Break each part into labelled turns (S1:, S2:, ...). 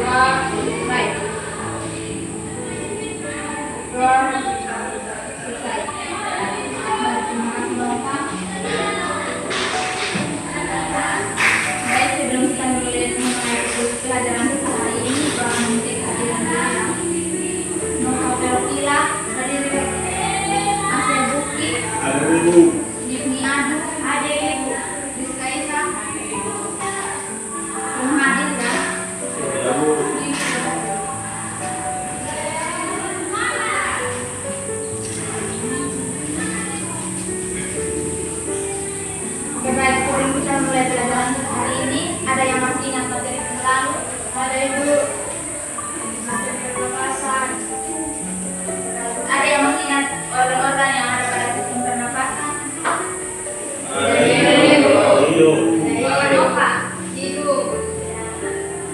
S1: Baik. Selesai. Terima kasih Bapak. Baik, sebelum kita mulai pelajaran kita hari ini, Bapak nanti kehadiran dia. Nopapelopila, tadi Asia Bukit,
S2: Ada ibu.
S1: Yuni Adu, Ade Ibu, Rizkaisa, Muhammad ya.
S2: Ya bu.
S1: Oke baik, sebelum kita mulai pelajaran kita hari ini, ada yang masih ingat materi yang lalu? Ada Ibu? Materi pernapasan. Ada yang masih ingat organ-organ yang ada pada sistem pernapasan? Dari
S2: Hidup.
S1: apa? Hidung,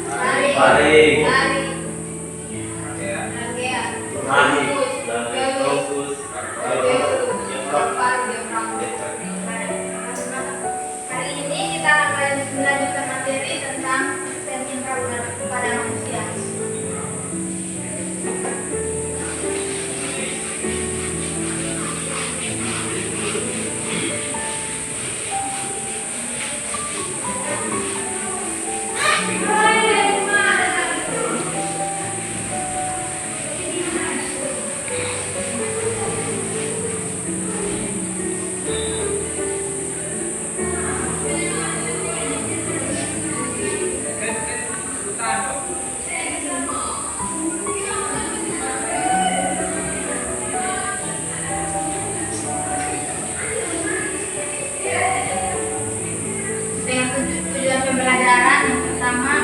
S2: Tarik.
S1: tarik,
S2: Ya.
S1: ragea,
S2: Tarik.
S1: pelus,
S2: Fokus.
S1: paru, diafragma. Hari ini kita akan melanjutkan materi tentang sistem intrauteran pada manusia. Dengan tujuan pembelajaran yang pertama,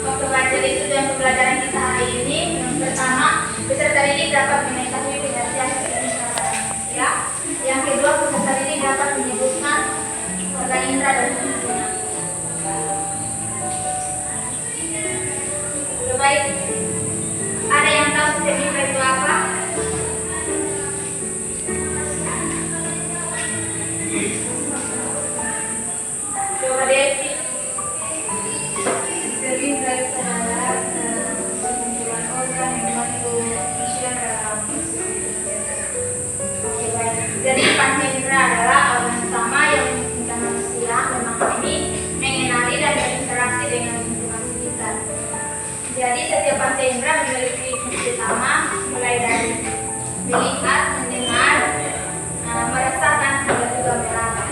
S1: waktu belajar itu dan pembelajaran kita hari ini, yang pertama, peserta didik dapat mengetahui pengertian sistem intrauteran manusia. Yang kedua, peserta didik dapat menyebutkan organ indera dan fungsinya. Baik, ada yang tahu sistem indera itu apa? Coba Devi. Sistem indera itu adalah sekumpulan organ yang membantu manusia dalam Oke, baik. Jadi panca indera adalah organ utama yang memungkinkan manusia memahami, mengenali dan berinteraksi dengan lingkungan sekitar. Jadi setiap panca indera memiliki fungsi utama, mulai dari melihat, mendengar, merasakan, hingga juga meraba.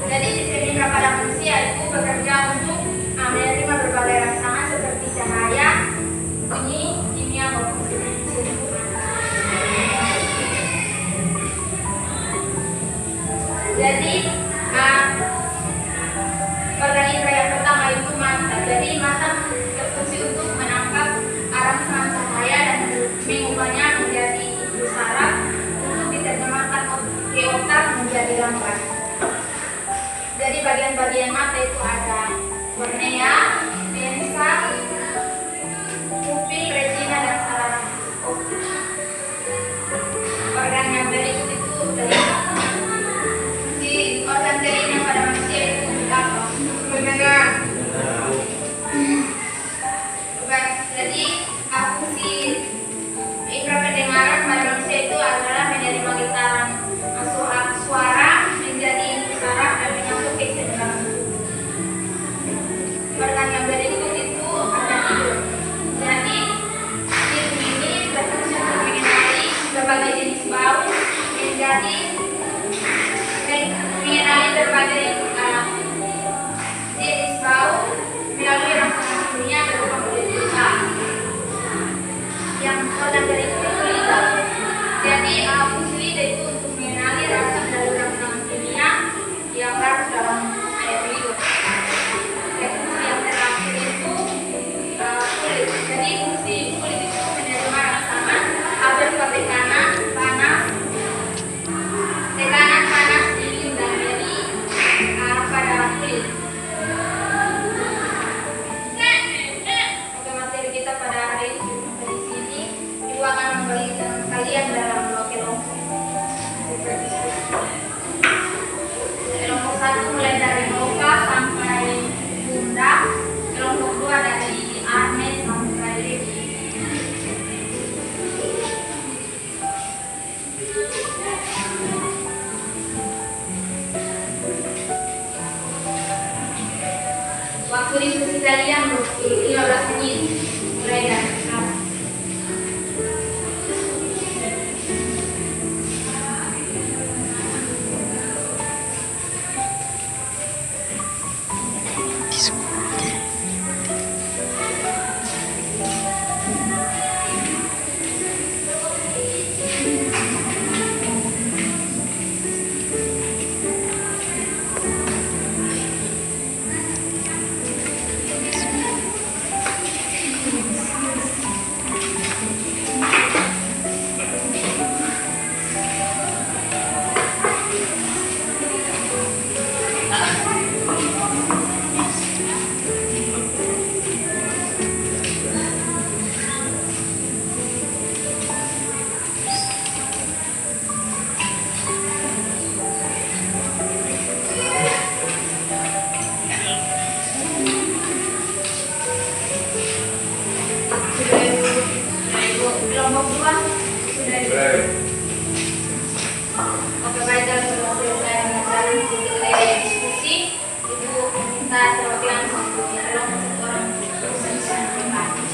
S1: Jadi sistem indera pada manusia itu bekerja untuk menerima berbagai rangsangan seperti cahaya, bunyi, kimia maupun sentuhan. Jadi organ indera yang pertama itu mata. Jadi mata berfungsi untuk menangkap rangsangan cahaya dan mengubahnya menjadi Tunggu diskusi kalian 15 menit. Mulai dari sekarang. Kelompok 2 sudah Oke, baik, kalau sudah selesai mengajarkan diskusi, Ibu minta perwakilan satu dialog satu orang bisa menyampaikan.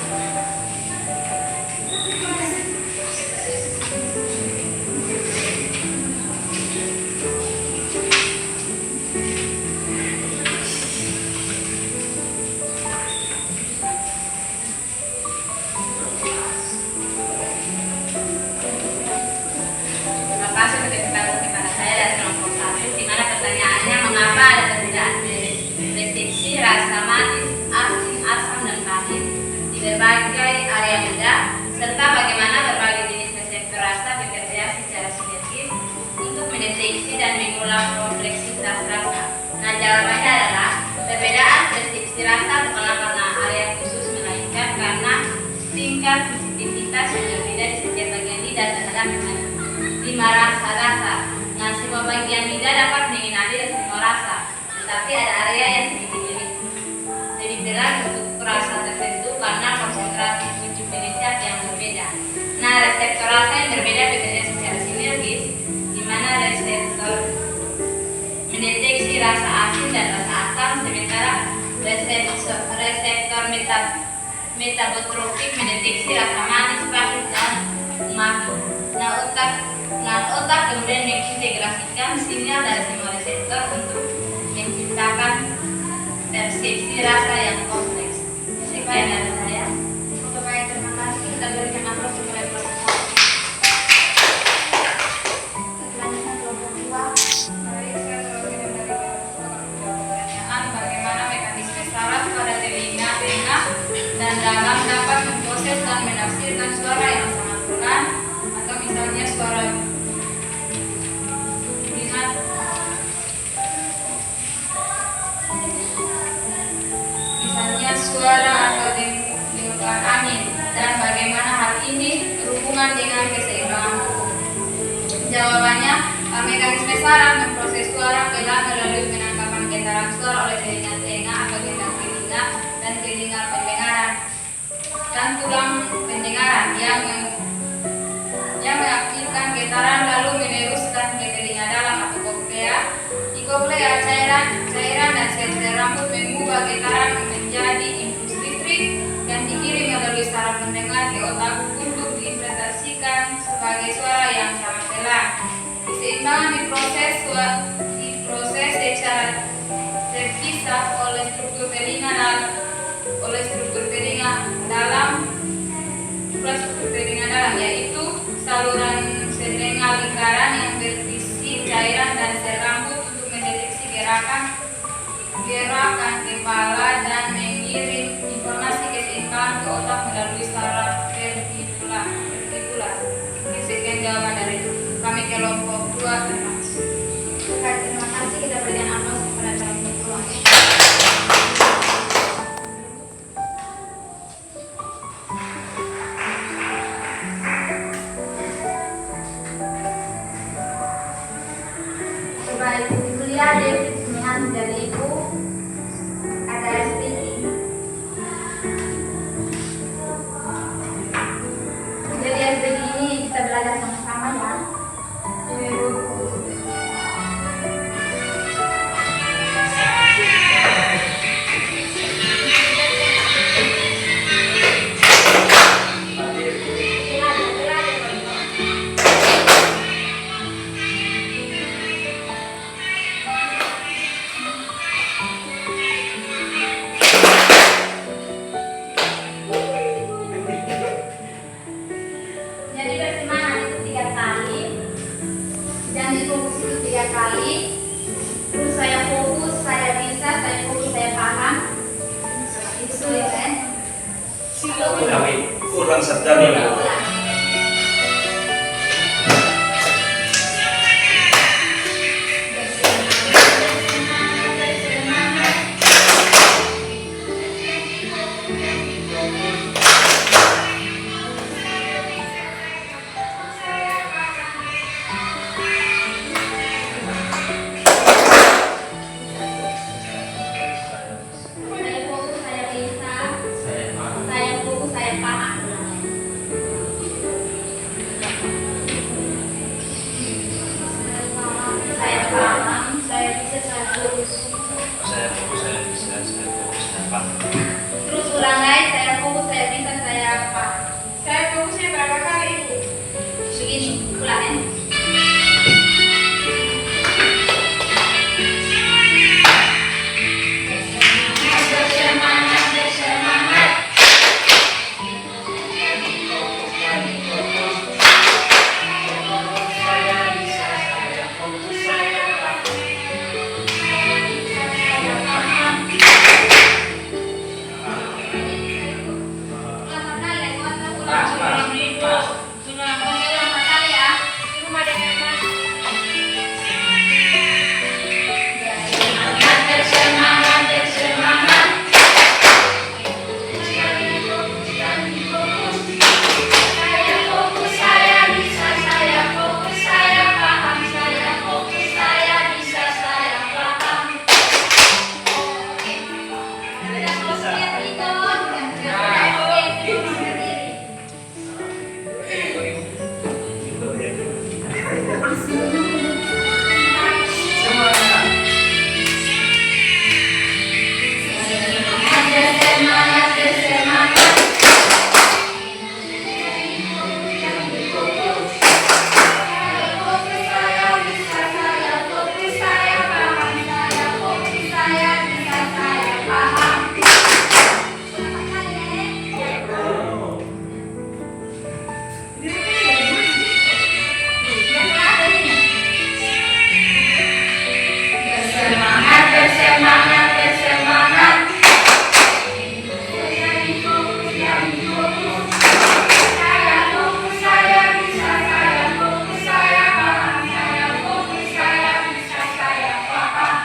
S3: Terima kasih untuk bertanya kepada saya dari kelompok 1, di mana pertanyaannya mengapa ada perbedaan deteksi rasa manis, asin, asam, dan pahit di berbagai area benda, serta bagaimana berbagai jenis reseptor rasa bekerja secara sinergis untuk mendeteksi dan mengulang kompleksitas rasa. Nah, jawabannya adalah perbedaan deteksi rasa bukanlah karena area khusus, melainkan karena tingkat sensitivitas yang berbeda di setiap bagian lidah terhadap 5 rasa. Nah, semua bagian lidah dapat mengenali semua rasa, tetapi ada area yang sedikit lebih berat untuk rasa tertentu karena konsentrasi tujuh penecap yang berbeda. Nah, reseptor rasa yang berbeda bekerja secara sinergis, di mana reseptor mendeteksi rasa asin dan rasa asam, sementara reseptor metabotropik mendeteksi rasa manis, pahit, dan umami. Nah, otak kemudian mengintegrasikan sinyal dari semua reseptor untuk menciptakan persepsi rasa yang kompleks. Sekian dari saya.
S1: Oke, baik, terima kasih. Kita berikan aplaus kepada kelompok 1. Selanjutnya kelompok 2.
S3: Baik, saya terwakilan dari kelompok 2. Pertanyaan bagaimana mekanisme saraf pada telinga tengah dan dalam dapat memproses dan menafsirkan suara yang sangat pelan atau misalnya suara suara atau dentuman angin, dan bagaimana hal ini berhubungan dengan keseimbangan hukum. Jawabannya, mekanisme saraf memproses suara pelan melalui penangkapan getaran suara oleh telinga tengah atau gendang telinga dan telinga pendengaran dan tulang pendengaran yang mengaktifkan getaran lalu meneruskan ke telinga dalam atau koklea. Di koklea cairan dan sel-sel rambut mengubah getaran menjadi impuls listrik dan dikirim melalui saraf pendengar ke otak untuk diinterpretasikan sebagai suara yang sangat pelan. Keseimbangan diproses secara terpisah oleh struktur telinga dalam, yaitu saluran telinga lingkaran yang berisi cairan dan sel rambut untuk mendeteksi gerakan kepala dan mengirim informasi keseimbangan ke otak melalui saraf vertikular. Sekian jawaban dari kami kelompok 2. Terima kasih.
S1: Baik, terima kasih. Kita berikan aplaus kepada kelompok 2. Baik, kuliah dari dari Ibu ada sedikit.
S2: bukan sabda Minggu.
S1: Terus ulang guys, saya fokus, saya bisa, saya apa? Saya fokusnya berapa kali Ibu?
S3: Segini, ulang ya.
S1: Bersemangat, bersemangat. Saya bisa, saya fokus, saya paham. Saya paham. Bersemangat, bersemangat. Saya fokus, saya bisa, saya fokus, saya paham. Saya fokus, saya bisa, saya paham. Bersemangat, bersemangat. Saya fokus, saya bisa, saya fokus, saya paham. Saya fokus, saya bisa, saya paham. Bersemangat, bersemangat, bersemangat. Saya fokus, saya bisa, saya fokus, saya paham. Saya fokus, saya bisa, saya paham.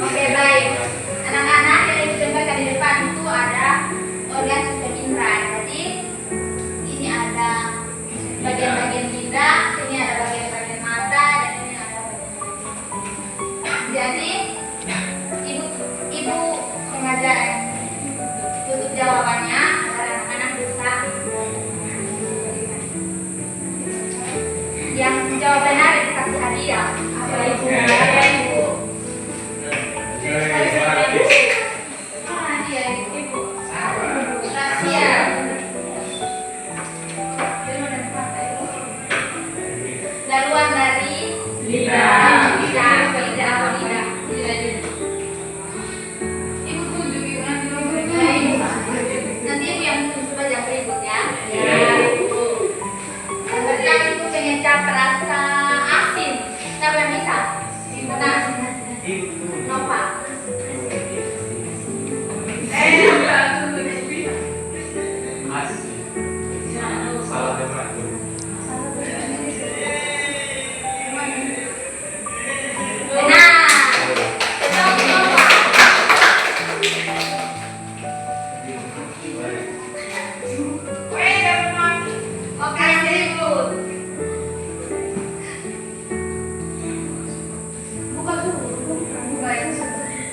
S1: Oke, baik. Anak-anak yang digambarkan di depan itu ada organ sistem indera. Jadi ini ada bagian-bagian lidah, ini ada bagian-bagian mata, dan ini ada bagian. Jadi ibu sengaja tutup jawabannya agar anak-anak bisa. Yang jawab benar dikasih hadiah. Apa ibu? Hadiah ibu.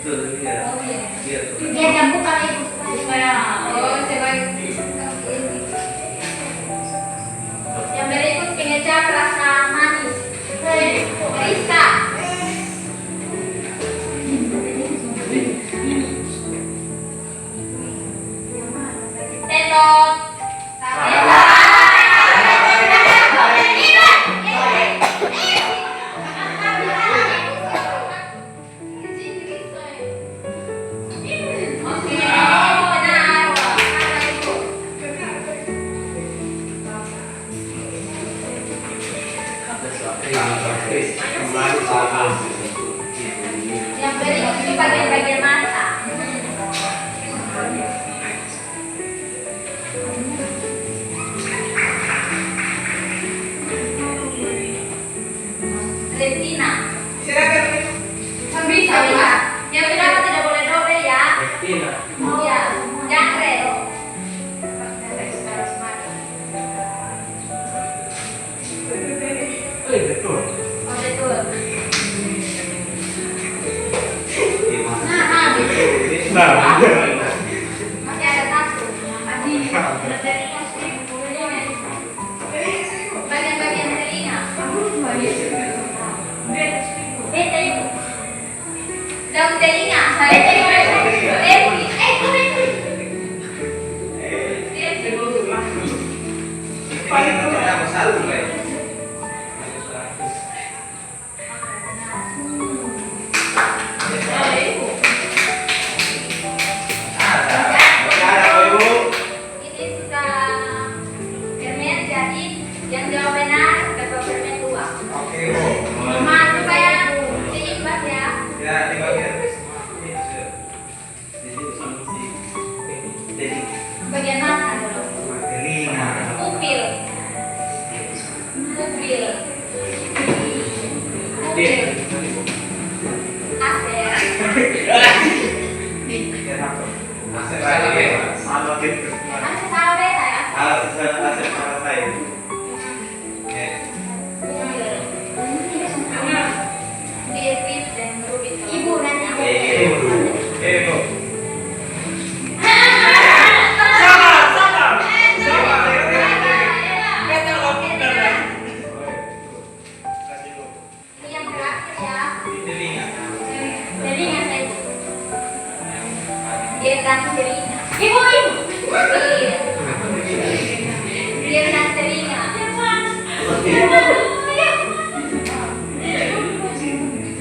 S1: Dia yang buka ibu.
S3: Supaya, oh, coba.
S1: Yang berikut kecap rasa manis. Rizka. Sendok. Yang berikut ini bagian-bagian mata. Retina. Bisa bisa. Yang berapa tidak boleh dobre ya? Iya. Jangkrik.
S2: Betul.
S1: Oh betul.
S2: Nah,
S1: Masih ada satu. Bagian-bagian telinga. Daun telinga. Saya ini sisa permen, jadi yang jawab benar dapat permen 2. Mama supaya seimbang ya. Bagian mata dulu. Pupil. Pupil. Pupil. Aser. Masih salah beta ya. Dirip dan rubit. Ibu nanya. Ini yang terakhir ya. Telinga saya. Dia ganti telinga. Ibu. Iya. Dia ganti telinga.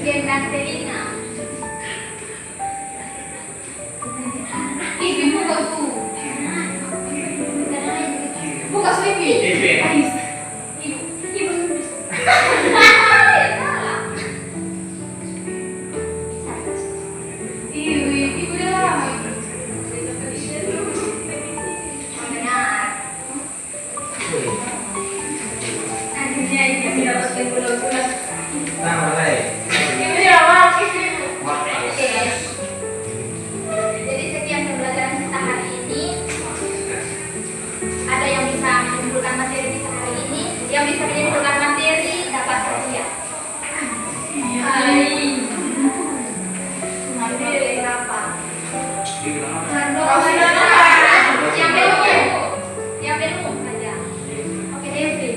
S1: Dia ganti telinga. Ibu buka tuh. Buka swipi. Ibu. Ibu dah. Benar. Akhirnya ini mendapatkan bulan-bulan. Ibu jawab. Oke. Jadi sekian pembelajaran kita hari ini. Ada yang bisa menyimpulkan materi kita hari ini, yang bisa menyimpulkan materi dapat hadiah. Materi berapa? Yang belum aja. Oke, Devi.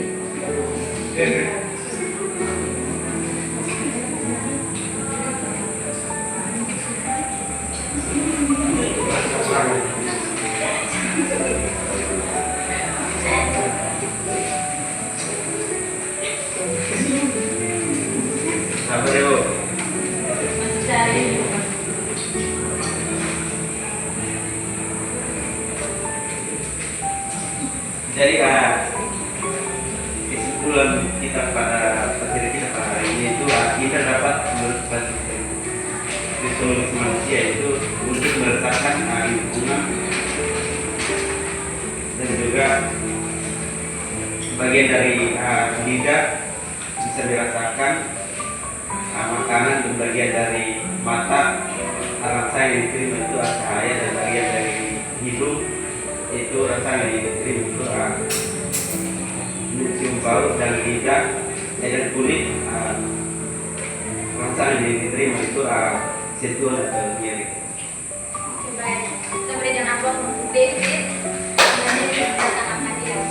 S4: Jadi kesimpulan kita pada materi kita pada hari ini itu kita dapat merupakan resolusi manusia itu untuk meletakkan lingkungan dan juga bagian dari lidah bisa dirasakan makanan dan bagian dari mata rasa yang diterima itu cahaya dan bagian dari hidung itu rasa yang diterima itu mencium bau dan lidah dan kulit rasa yang diterima itu sentuhan atau nyeri.
S1: Oke, baik. Kita berikan aplaus untuk David. Nanti kita akan hadiah.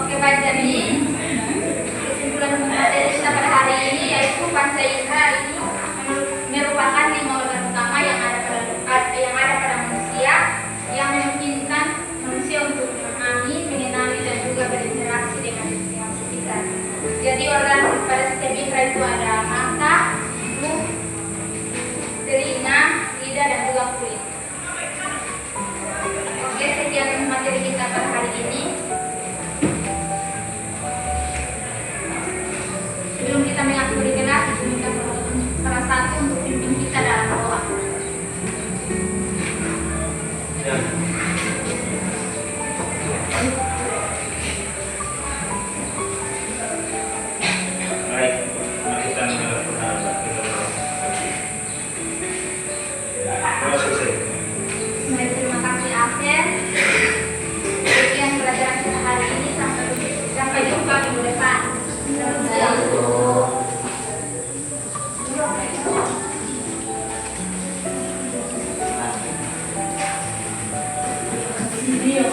S1: Oke, baik. Jadi kesimpulan materi kita pada hari ini yaitu panca indera ini merupakan 5 organ utama yang ada pada manusia yang memungkinkan manusia untuk memahami, mengenali dan juga berinteraksi dengan lingkungan sekitar. Jadi organ pada setiap indera itu ada mata, hidung, telinga, lidah dan juga kulit. Oke, sekian materi kita pada hari ini. Sebelum kita mengakhiri kelas, kita salah satu untuk pimpin kita dalam doa.
S4: Ya.
S2: Baik, mari kita mendengar kita berdoa. Selesai.
S1: Baik, terima kasih Asen. Sekian pelajaran kita hari ini, sampai jumpa minggu depan. Selamat siang. Video.